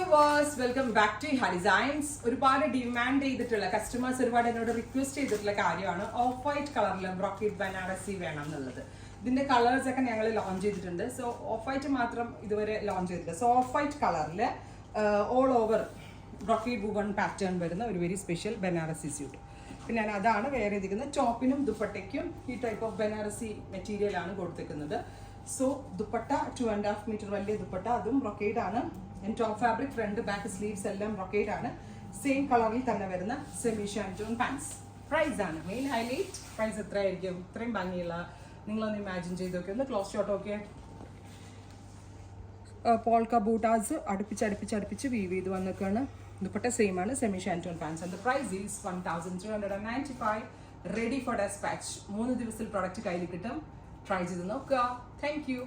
Viewers, welcome back to ഹാ designs. ഒരുപാട് demand ചെയ്തിട്ടുള്ള കസ്റ്റമേഴ്സ് ഒരുപാട് എന്നോട് റിക്വസ്റ്റ് ചെയ്തിട്ടുള്ള കാര്യമാണ് ഓഫ് വൈറ്റ് കളറിൽ ബ്രോക്കേഡ് ബനാറസി വേണം എന്നുള്ളത്. ഇതിന്റെ കളേഴ്സ് ഒക്കെ ഞങ്ങൾ ലോഞ്ച് ചെയ്തിട്ടുണ്ട്. സോ ഓഫ് വൈറ്റ് മാത്രം ഇതുവരെ ലോഞ്ച് ചെയ്തിട്ടില്ല. സോ ഓഫ് വൈറ്റ് കളറിൽ all over brocade woven pattern വരുന്ന ഒരു വെരി സ്പെഷ്യൽ ബനാറസി സ്യൂട്ട്. പിന്നെ ഞാൻ അതാണ് വേറെ ഇരിക്കുന്നത്. ടോപ്പിനും ദുപ്പട്ടയ്ക്കും ഈ ടൈപ്പ് ഓഫ് ബനാറസി മെറ്റീരിയൽ ആണ് കൊടുത്തിരിക്കുന്നത്. സോ ദുപ്പട്ട 2.5 മീറ്റർ വലിയ ദുപ്പട്ട, അതും ബ്രൊക്കേഡ് ആണ്. Top fabric, front back sleeves എല്ലാം ബ്രൊക്കേഡ് ആണ്. സെയിം കളറിൽ തന്നെ വരുന്ന സെമി ഷാൻറ്റൂൺ പാൻസ്. പ്രൈസ് ആണ് മെയിൻ ഹൈലൈറ്റ്. പ്രൈസ് എത്രയായിരിക്കും? ഇത്രയും ഭംഗിയുള്ള നിങ്ങളൊന്ന് ഇമാജിൻ ചെയ്ത് നോക്കി. ഒന്ന് ക്ലോസ് ഷോട്ട് ഓക്കെ. പോൾക്ക ബൂട്ടാസ് അടുപ്പിച്ച് വീവ് ചെയ്ത് വന്നൊക്കെയാണ്. ദുപ്പട്ട സെയിം ആണ്, semi shantung pants. And the price is 1395. Ready for dispatch. 3 ദിവസത്തിൽ പ്രോഡക്റ്റ് കയ്യിൽ കിട്ടും. ട്രൈ ചെയ്ത് നോക്കുക. Thank U.